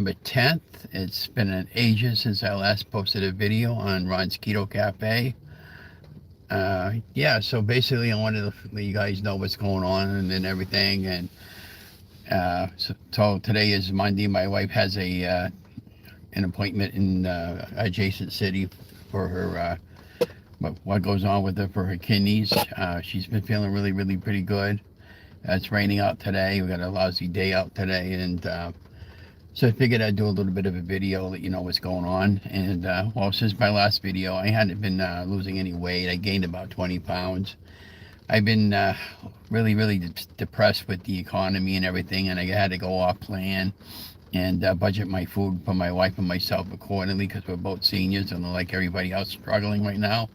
November 10th. It's been an ages since I last posted a video on Ron's Keto Cafe. Yeah, so basically, I wanted to let you guys know what's going on and everything. And so today is Monday. My wife has an appointment in adjacent city for her what goes on with her for her kidneys. She's been feeling really pretty good. It's raining out today. We got a lousy day out today, and so I figured I'd do a little bit of a video, let you know what's going on. And well, since my last video, I hadn't been losing any weight. I gained about 20 pounds. I've been really depressed with the economy and everything, and I had to go off plan and budget my food for my wife and myself accordingly because we're both seniors and like everybody else struggling right now.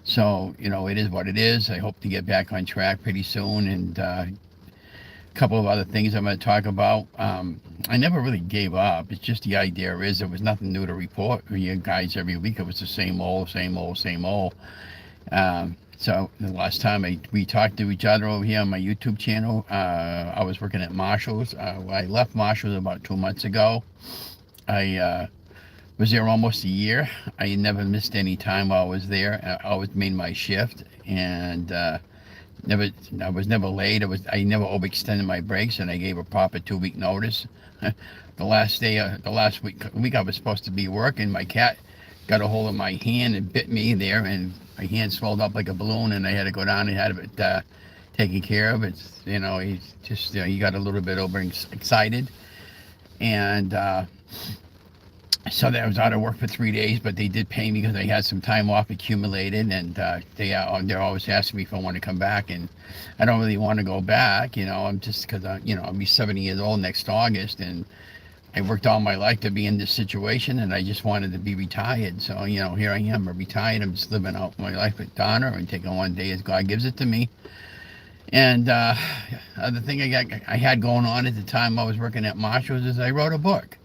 So, it is what it is. I hope to get back on track pretty soon, and couple of other things I'm going to talk about. I never really gave up. It's just the idea is there was nothing new to report for you guys every week. It was the same old. So the last time we talked to each other over here on my YouTube channel, I was working at Marshall's. I left Marshall's about 2 months ago. I was there almost a year. I never missed any time while I was there. I always made my shift, and never, I was never late. I never overextended my breaks, and I gave a proper 2 week notice. The last week I was supposed to be working, my cat got a hold of my hand and bit me there, and my hand swelled up like a balloon, and I had to go down and have it taken care of. It's he got a little bit overexcited, and so that I was out of work for 3 days, but they did pay me because I had some time off accumulated, and they're always asking me if I want to come back, and I don't really want to go back. I'm just because I'll be 70 years old next August, and I worked all my life to be in this situation, and I just wanted to be retired. So here I am, I'm retired. I'm just living out my life with Donna and taking one day as God gives it to me. And other thing I had going on at the time I was working at Marshall's is I wrote a book.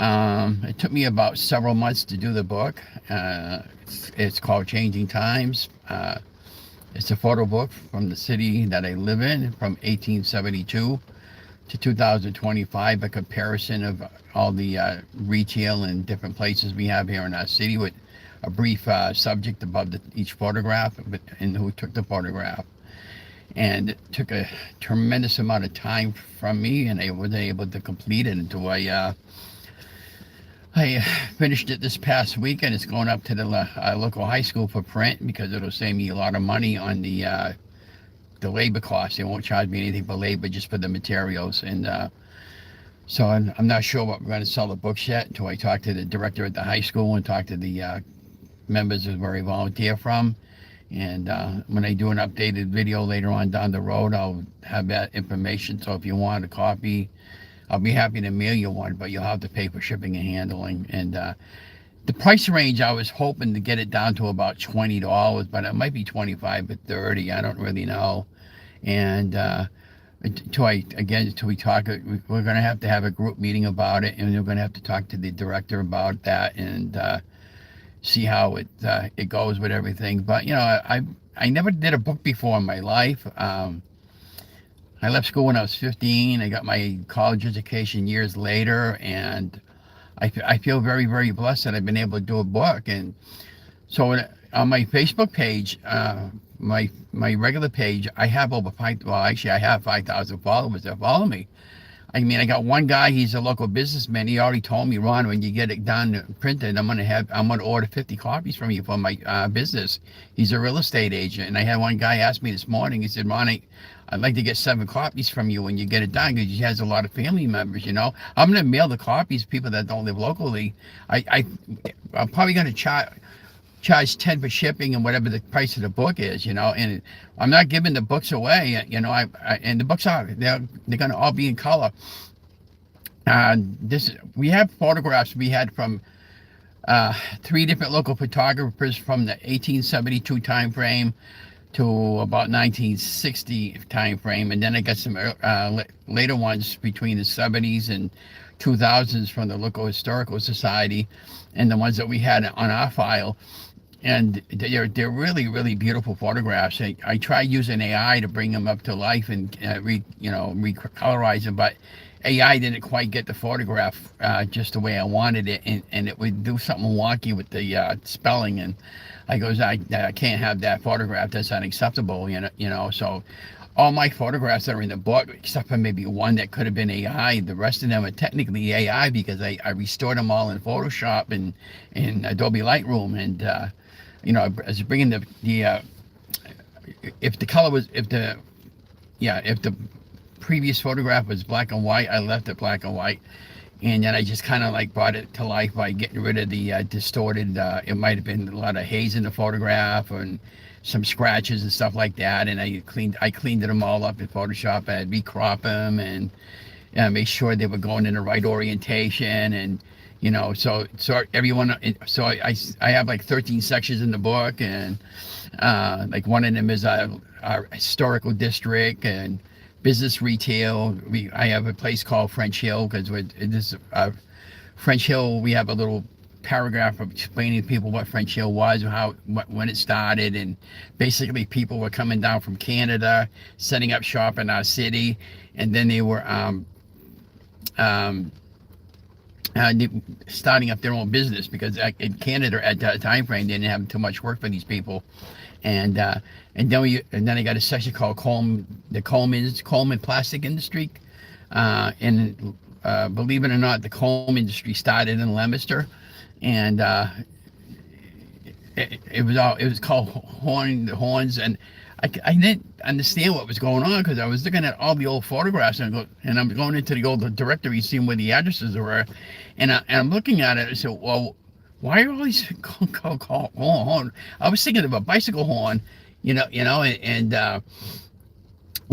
It took me about several months to do the book. It's called Changing Times. It's a photo book from the city that I live in from 1872 to 2025, a comparison of all the retail and different places we have here in our city with a brief subject above each photograph and who took the photograph. And it took a tremendous amount of time from me, and I was able to complete it until I finished it this past week, and it's going up to the local high school for print because it'll save me a lot of money on the labor costs. They won't charge me anything for labor, just for the materials. And so I'm not sure what we're going to sell the books yet until I talk to the director at the high school and talk to the members of where I volunteer from. And when I do an updated video later on down the road, I'll have that information. So if you want a copy, I'll be happy to mail you one, but you'll have to pay for shipping and handling. And the price range, I was hoping to get it down to about $20, but it might be 25 or 30. I don't really know. And until we talk, we're going to have a group meeting about it, and we're going to have to talk to the director about that and see how it goes with everything. But I never did a book before in my life. I left school when I was 15. I got my college education years later, and I feel very blessed that I've been able to do a book. And so on my Facebook page, my regular page, I have I have 5,000 followers that follow me. I mean, I got one guy, he's a local businessman. He already told me, Ron, when you get it done printed, I'm gonna order 50 copies from you for my business. He's a real estate agent. And I had one guy ask me this morning, he said, Ron, I'd like to get 7 copies from you when you get it done, because he has a lot of family members, I'm gonna mail the copies to people that don't live locally. I'm probably gonna charge 10 for shipping and whatever the price of the book is, and I'm not giving the books away, and the books they're going to all be in color. We have photographs we had from 3 different local photographers from the 1872 time frame to about 1960 time frame, and then I got some later ones between the 70s and 2000s from the local historical society, and the ones that we had on our file. And they're really beautiful photographs. I try using AI to bring them up to life and recolorize them, but AI didn't quite get the photograph just the way I wanted it, and it would do something wonky with the spelling. And I can't have that photograph. That's unacceptable. So all my photographs that are in the book, except for maybe one that could have been AI, the rest of them are technically AI because I restored them all in Photoshop and in Adobe Lightroom. And I was bringing the if the color was if the previous photograph was black and white, I left it black and white, and then I just kind of like brought it to life by getting rid of the distorted. It might have been a lot of haze in the photograph and some scratches and stuff like that, and I cleaned them all up in Photoshop. I recrop them and make sure they were going in the right orientation, and so everyone. So I have like 13 sections in the book, and like one of them is our historical district and business retail. I have a place called French Hill because this French Hill. We have a little paragraph of explaining to people what French Hill was, when it started, and basically people were coming down from Canada, setting up shop in our city, and then they were starting up their own business because in Canada at that time frame they didn't have too much work for these people, and then I got a section called Coleman Plastic Industry, and believe it or not, the Coleman industry started in Leominster, and it was called Horns, and I didn't understand what was going on because I was looking at all the old photographs and I'm going into the old directory seeing where the addresses were, and I'm looking at it. I said, well, why are all these called horn? I was thinking of a bicycle horn, and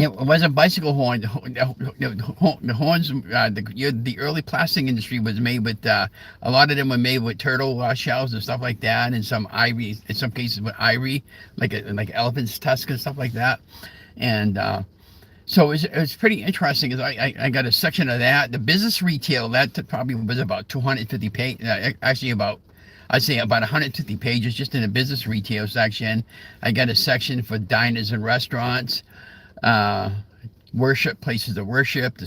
it was a bicycle horn. The horns, the early plastic industry was made with, a lot of them were made with turtle shells and stuff like that, and some ivory, in some cases with ivory, like elephant's tusk and stuff like that. And so it was pretty interesting. Cause I got a section of that. The business retail, that probably was about 250 pages, actually I'd say about 150 pages just in the business retail section. I got a section for diners and restaurants, worship, places of worship, the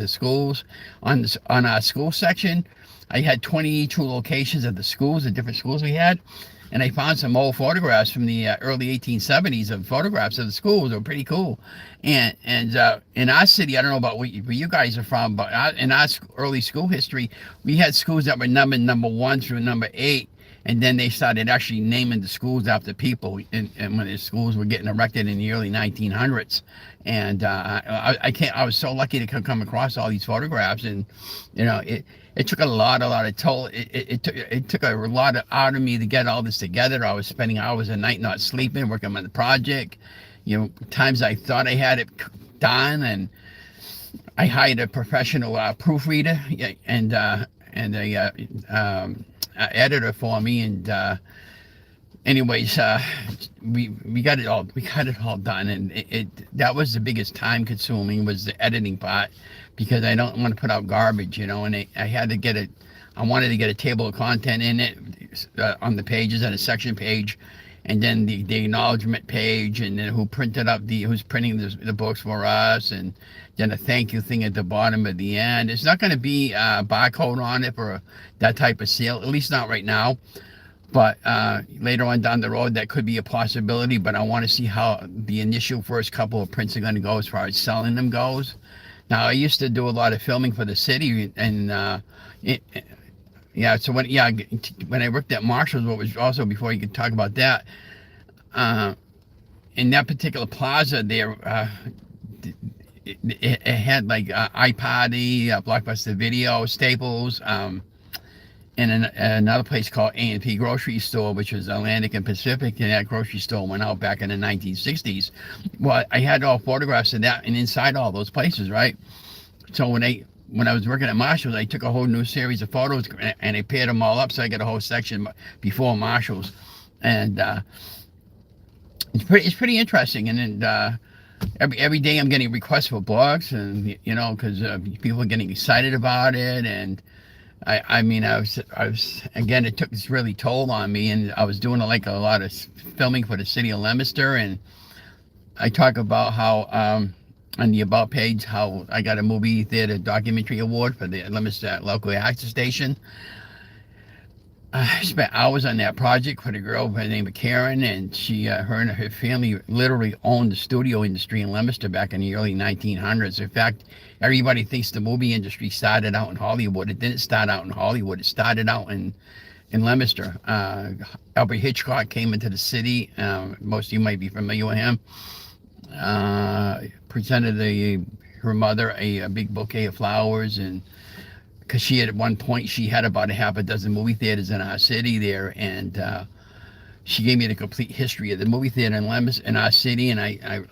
schools. On our school section, I had 22 locations of the schools, the different schools we had, and I found some old photographs from the early 1870s of photographs of the schools. They were pretty cool. And in our city, I don't know about where you guys are from, but in our early school history, we had schools that were numbered number 1 through number 8. And then they started actually naming the schools after people, and when the schools were getting erected in the early 1900s. And I was so lucky to come across all these photographs, and it took a lot of toll. It took a lot out of me to get all this together. I was spending hours a night not sleeping, working on the project. Times I thought I had it done, and I hired a professional proofreader and a editor for me, and anyways, we got it all done, and that was the biggest time consuming, was the editing part, because I don't want to put out garbage, and I wanted to get a table of content in it, on the pages, and a section page, and then the acknowledgement page, and then who's printing the books for us, and then a thank you thing at the bottom at the end. It's not going to be a barcode on it for that type of sale, at least not right now. But later on down the road, that could be a possibility. But I want to see how the initial first couple of prints are going to go as far as selling them goes. Now, I used to do a lot of filming for the city, and so when I worked at Marshall's, what was also, before you could talk about that, in that particular plaza there, it had like iPoddy, Blockbuster Video, Staples, and another place called A&P Grocery Store, which was Atlantic and Pacific, and that grocery store went out back in the 1960s. Well, I had all photographs of that, and inside all those places, right? So when I was working at Marshall's, I took a whole new series of photos and I paired them all up, so I got a whole section before Marshall's, and it's pretty interesting. And then every day I'm getting requests for blogs, and because people are getting excited about it, and I was again, it took this really toll on me, and I was doing like a lot of filming for the city of Leominster, and I talk about how on the About page how I got a movie theater documentary award for the Leominster local access station. I spent hours on that project with a girl by the name of Karen, and her and her family literally owned the studio industry in Leominster back in the early 1900s. In fact, everybody thinks the movie industry started out in Hollywood. It didn't start out in Hollywood. It started out in Leominster. Albert Hitchcock came into the city. Most of you might be familiar with him. Presented her mother a big bouquet of flowers, and because she had at one point she had about a half a dozen movie theaters in our city there, and she gave me the complete history of the movie theater in Leominster in our city. And I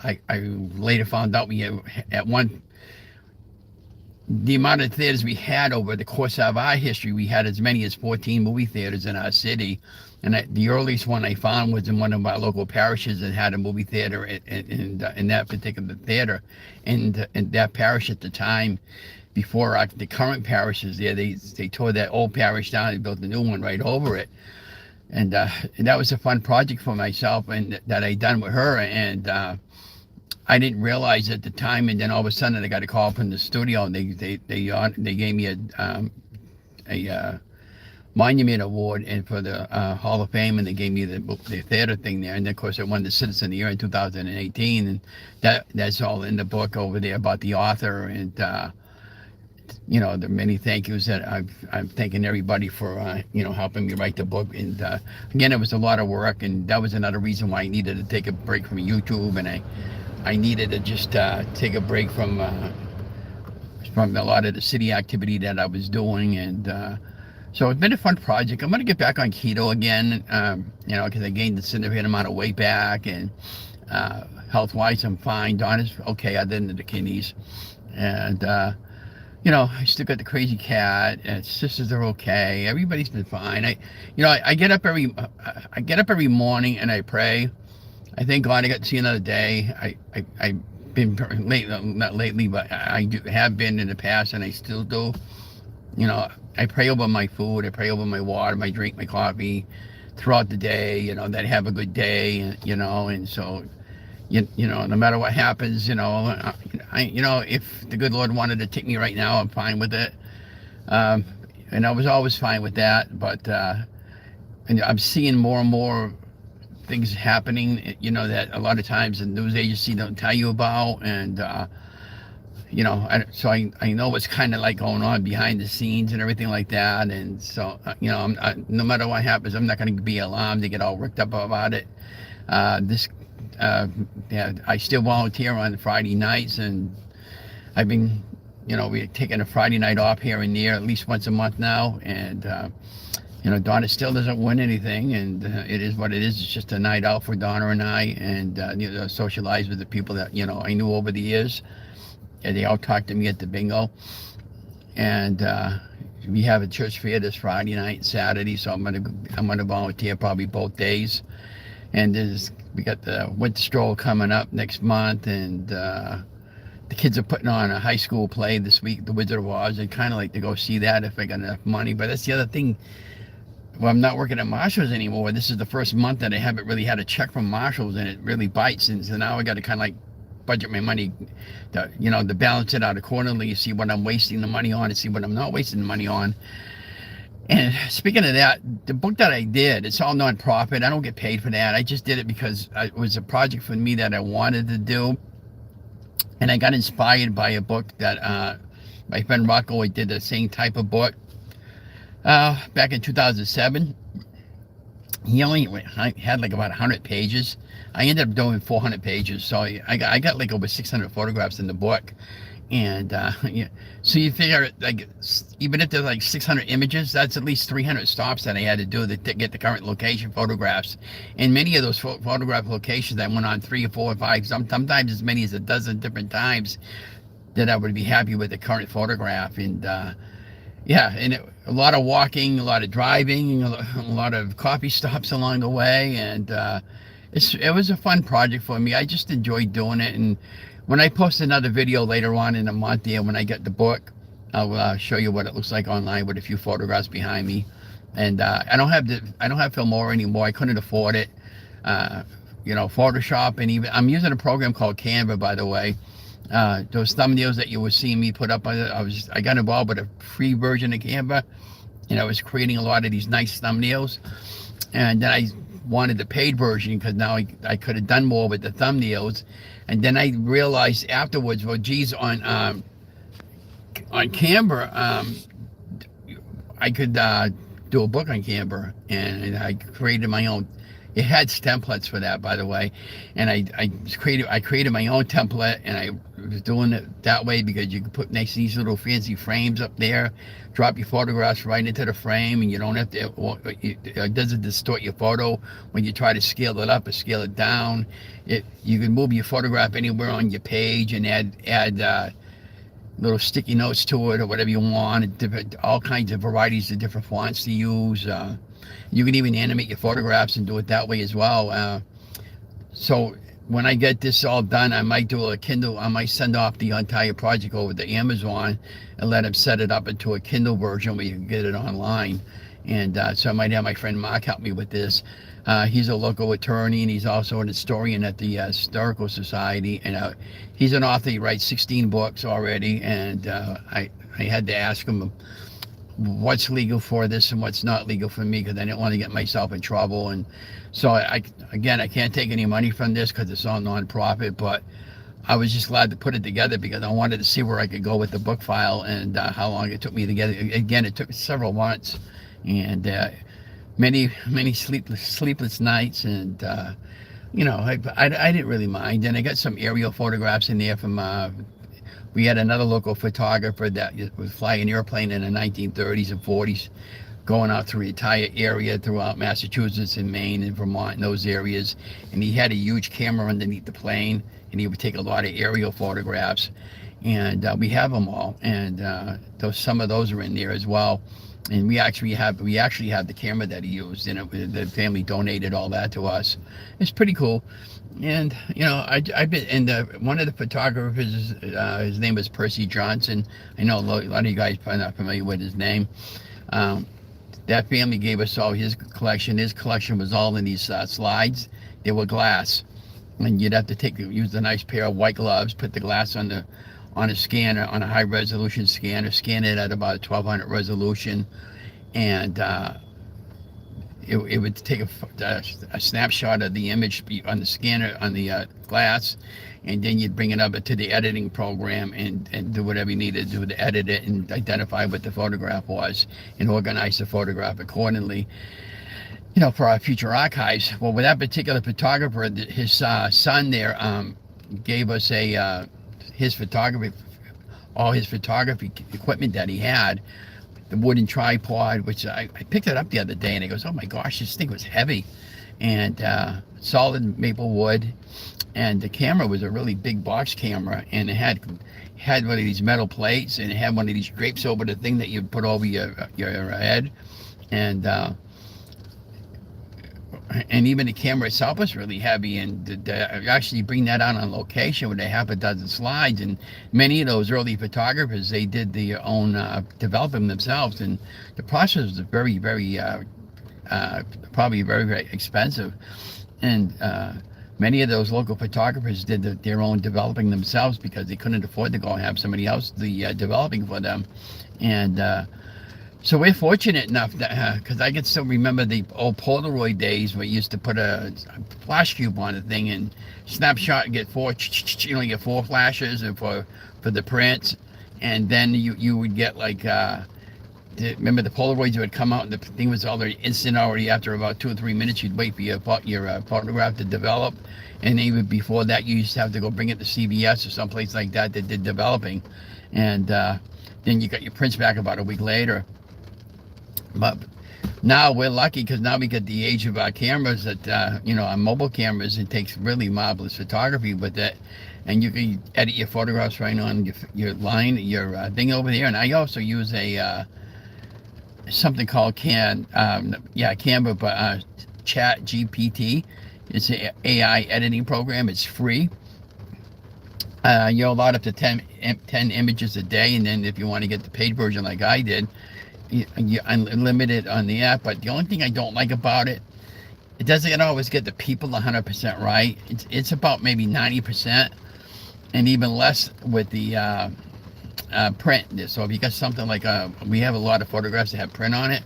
later found out we had at one the amount of theaters we had over the course of our history, we had as many as 14 movie theaters in our city. And the earliest one I found was in one of our local parishes that had a movie theater in that particular theater. And that parish at the time, before the current parishes there, they tore that old parish down and built a new one right over it. And that was a fun project for myself and that I done with her. And I didn't realize at the time, and then all of a sudden I got a call from the studio, and they gave me a monument award and for the Hall of Fame, and they gave me the theater thing there. And then, of course, I won the Citizen of the Year in 2018, and that's all in the book over there about the author. And the many thank yous that I'm thanking everybody for helping me write the book. And again, it was a lot of work, and that was another reason why I needed to take a break from YouTube, and I needed to just take a break from a lot of the city activity that I was doing. And so it's been a fun project. I'm going to get back on keto again, because I gained a significant amount of weight back, and health-wise I'm fine. Donna's okay other than the kidneys. And I still got the crazy cat, and sisters are okay. Everybody's been fine. I get up every morning and I pray. I thank God I got to see another day. I've been late, not lately, but I have been in the past, and I still do. I pray over my food. I pray over my water, my drink, my coffee throughout the day. That I have a good day. And so, no matter what happens, if the good Lord wanted to take me right now, I'm fine with it. And I was always fine with that. But and I'm seeing more and more things happening, that a lot of times the news agency don't tell you about. And so I know what's kind of like going on behind the scenes and everything like that. And so no matter what happens, I'm not going to be alarmed to get all worked up about it. I still volunteer on Friday nights, and I've been we're taking a Friday night off here and there at least once a month now. And Donna still doesn't win anything, and it is what it is. It's just a night out for Donna and I, and socialize with the people that I knew over the years. And they all talk to me at the bingo. And we have a church fair this Friday night and Saturday, so I'm gonna volunteer probably both days. And we got the winter stroll coming up next month, and the kids are putting on a high school play this week, The Wizard of Oz. I'd kind of like to go see that if I got enough money. But that's the other thing. Well, I'm not working at Marshall's anymore. This is the first month that I haven't really had a check from Marshall's, and it really bites. And so now I got to kind of like budget my money, to balance it out accordingly, see what I'm wasting the money on and see what I'm not wasting the money on. And speaking of that, the book that I did, it's all nonprofit. I don't get paid for that. I just did it because it was a project for me that I wanted to do. And I got inspired by a book that my friend Rocco did the same type of book back in 2007. He only had like about 100 pages. I ended up doing 400 pages. So I got like over 600 photographs in the book. And so you figure, like, even if there's like 600 images, that's at least 300 stops that I had to do to get the current location photographs. And many of those photograph locations, I went on 3 or 4 or 5, sometimes as many as a dozen different times, that I would be happy with the current photograph. And a lot of walking, a lot of driving, a lot of coffee stops along the way. And it was a fun project for me. I just enjoyed doing it. And when I post another video later on in a month here, when I get the book, I'll show you what it looks like online with a few photographs behind me. And I don't have Filmora anymore. I couldn't afford it. Photoshop, and even I'm using a program called Canva, by the way. Those thumbnails that you were seeing me put up, I got involved with a free version of Canva, and I was creating a lot of these nice thumbnails. And then I wanted the paid version because now I could have done more with the thumbnails. And then I realized afterwards, well, geez, on Canva, I could do a book on Canva, and I created my own. It had templates for that, by the way, and I created my own template, and I was doing it that way because you can put nice these little fancy frames up there, drop your photographs right into the frame, and you don't have to. It doesn't distort your photo when you try to scale it up or scale it down. You can move your photograph anywhere on your page and add little sticky notes to it or whatever you want. All kinds of varieties of different fonts to use. You can even animate your photographs and do it that way as well. So when I get this all done, I might do a Kindle. I might send off the entire project over to Amazon and let them set it up into a Kindle version where you can get it online. And so I might have my friend Mark help me with this. He's a local attorney, and he's also an historian at the Historical Society. And he's an author. He writes 16 books already. And I had to ask him what's legal for this and what's not legal for me, because I didn't want to get myself in trouble. And so I can't take any money from this because it's all nonprofit, but I was just glad to put it together because I wanted to see where I could go with the book file and how long it took me to get it. Again, it took several months and many sleepless nights, and I didn't really mind. And I got some aerial photographs in there from we had another local photographer that was flying an airplane in the 1930s and 40s, going out through the entire area throughout Massachusetts and Maine and Vermont and those areas. And he had a huge camera underneath the plane, and he would take a lot of aerial photographs. And we have them all, and some of those are in there as well. And we actually have the camera that he used, and the family donated all that to us. It's pretty cool. And I've been, and one of the photographers, his name was Percy Johnson. I know a lot of you guys are not familiar with his name. That family gave us all his collection. His collection was all in these slides. They were glass, and you'd have to use a nice pair of white gloves, put the glass on a scanner, on a high resolution scanner, scan it at about 1200 resolution, and it would take a snapshot of the image on the scanner on the glass, and then you'd bring it up to the editing program and do whatever you needed to do to edit it and identify what the photograph was and organize the photograph accordingly, for our future archives. Well, with that particular photographer, his son there gave us all his photography equipment that he had, the wooden tripod, which I picked it up the other day, and he goes, oh my gosh, this thing was heavy, and solid maple wood, and the camera was a really big box camera, and it had one of these metal plates, and it had one of these drapes over the thing that you put over your head, and even the camera itself was really heavy, and actually bring that out on location with a half a dozen slides. And many of those early photographers, they did their own developing themselves, and the process was very, very probably very, very expensive. And many of those local photographers did their own developing themselves because they couldn't afford to go and have somebody else developing for them. And so we're fortunate enough that, because I can still remember the old Polaroid days where you used to put a flash cube on the thing and snapshot and get four flashes and for the prints, and then you would get like remember the Polaroids would come out and the thing was already instant already. After about 2 or 3 minutes, you'd wait for your photograph to develop, and even before that, you used to have to go bring it to CVS or someplace like that did developing, and then you got your prints back about a week later. But now we're lucky because now we get the age of our cameras that, our mobile cameras, it takes really marvelous photography with it. And you can edit your photographs right on your thing over there. And I also use something called Canva, but Chat GPT. It's an AI editing program. It's free. You'll load up to 10 images a day. And then if you want to get the paid version like I did, you unlimited on the app. But the only thing I don't like about it doesn't always get the people 100% right. It's about maybe 90%, and even less with the print. So if you got something like we have a lot of photographs that have print on it,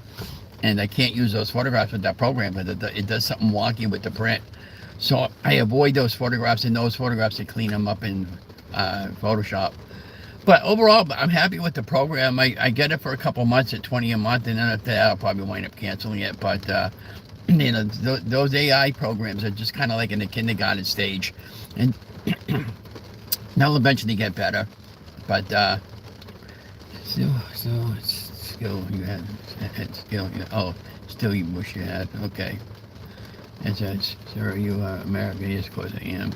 and I can't use those photographs with that program because it does something wonky with the print. So I avoid those photographs, and those photographs to clean them up in Photoshop. But overall, I'm happy with the program. I get it for a couple months at 20 a month, and then after that, I'll probably wind up canceling it. But those AI programs are just kind of like in the kindergarten stage, and they'll eventually get better. But still you had still still you wish you had. Okay. It says, sir, are you American? Yes, of course I am.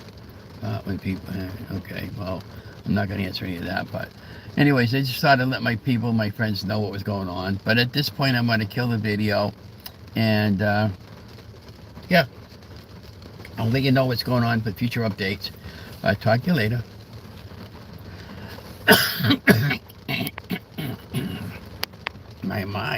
When people, okay, well, I'm not going to answer any of that, but anyways, I just thought to let my people, my friends know what was going on. But at this point, I'm going to kill the video, and yeah, I'll let you know what's going on for future updates. Talk to you later. My mind.